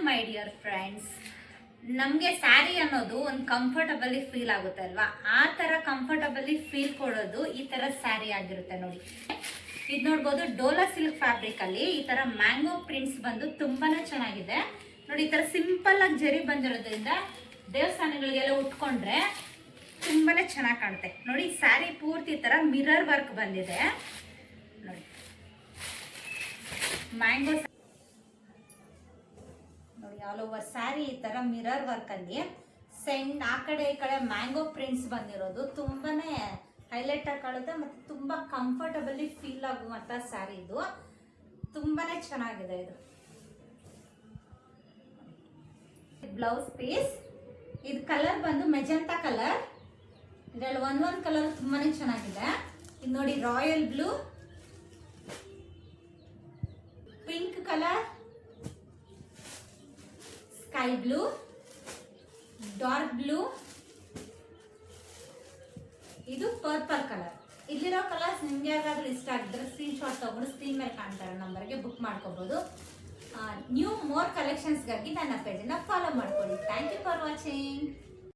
My dear friends, ನಮಗೆ ಸ್ಯಾರಿ ಅನ್ನೋದು ಒಂದು ಕಂಫರ್ಟಬಲಿ ಫೀಲ್ ಆಗುತ್ತೆ ಅಲ್ವಾ? ಆ ಥರ ಕಂಫರ್ಟಬಲಿ ಫೀಲ್ ಕೊಡೋದು ಈ ಥರ ಸ್ಯಾರಿ ಆಗಿರುತ್ತೆ ನೋಡಿ. ಇದು ನೋಡ್ಬೋದು, ಡೋಲಾ ಸಿಲ್ಕ್ ಫ್ಯಾಬ್ರಿಕ್ ಅಲ್ಲಿ ಈ ಥರ ಮ್ಯಾಂಗೋ ಪ್ರಿಂಟ್ಸ್ ಬಂದು ತುಂಬಾನೇ ಚೆನ್ನಾಗಿದೆ ನೋಡಿ. ಈ ಥರ ಸಿಂಪಲ್ ಆಗಿ ಜರಿ ಬಂದಿರೋದ್ರಿಂದ ದೇವಸ್ಥಾನಗಳಿಗೆಲ್ಲ ಉಟ್ಕೊಂಡ್ರೆ ತುಂಬಾನೇ ಚೆನ್ನಾಗಿ ಕಾಣುತ್ತೆ ನೋಡಿ. ಸ್ಯಾರಿ ಪೂರ್ತಿ ಈ ಥರ ಮಿರರ್ ವರ್ಕ್ ಬಂದಿದೆ ನೋಡಿ. ಮ್ಯಾಂಗೋ ನೋಡಿ, ಆಲ್ ಓವರ್ ಸ್ಯಾರಿ ಈ ತರ ಮಿರರ್ ವರ್ಕ್ ಅಲ್ಲಿ ಆ ಕಡೆ ಈ ಕಡೆ ಮ್ಯಾಂಗೋ ಪ್ರಿಂಟ್ಸ್ ಬಂದಿರೋದು ತುಂಬಾನೇ ಹೈಲೈಟ್ ಆಗಿ ಕಾಣುತ್ತೆ. ಮತ್ತೆ ತುಂಬಾ ಕಂಫರ್ಟಬಲಿ ಫೀಲ್ ಆಗುವಂತ ಸ್ಯಾರಿ ಇದು. ತುಂಬಾನೇ ಚೆನ್ನಾಗಿದೆ ಇದು. ಬ್ಲೌಸ್ ಪೀಸ್ ಇದು ಕಲರ್ ಬಂದು ಮೆಜೆಂಟಾ ಕಲರ್. ಇದರಲ್ಲಿ ಒಂದೊಂದು ಕಲರ್ ತುಂಬಾನೇ ಚೆನ್ನಾಗಿದೆ. ಇದು ನೋಡಿ, royal blue, pink colour, sky blue, dark blue, ಇದು ಪರ್ಪಲ್ ಕಲರ್. ಇಲ್ಲಿರೋ ಕಲರ್ಸ್ ನಿಮ್ಗೆ ಯಾವ್ದಾದ್ರು ಇಷ್ಟ ಆಗಿದ್ರೆ ಸ್ಕ್ರೀನ್ ಶಾಟ್ ತಗೊಂಡು ಸ್ಕ್ರೀನ್ ಮೇಲೆ ಕಾಣ್ತಾರೆ ನಂಬರ್ಗೆ ಬುಕ್ ಮಾಡ್ಕೋಬಹುದು. ನ್ಯೂ ಮೋರ್ ಕಲೆಕ್ಷನ್ಸ್ಗಾಗಿ ನನ್ನ ಪೇಜನ್ನ ಫಾಲೋ ಮಾಡ್ಕೊಳ್ಳಿ. Thank you for watching.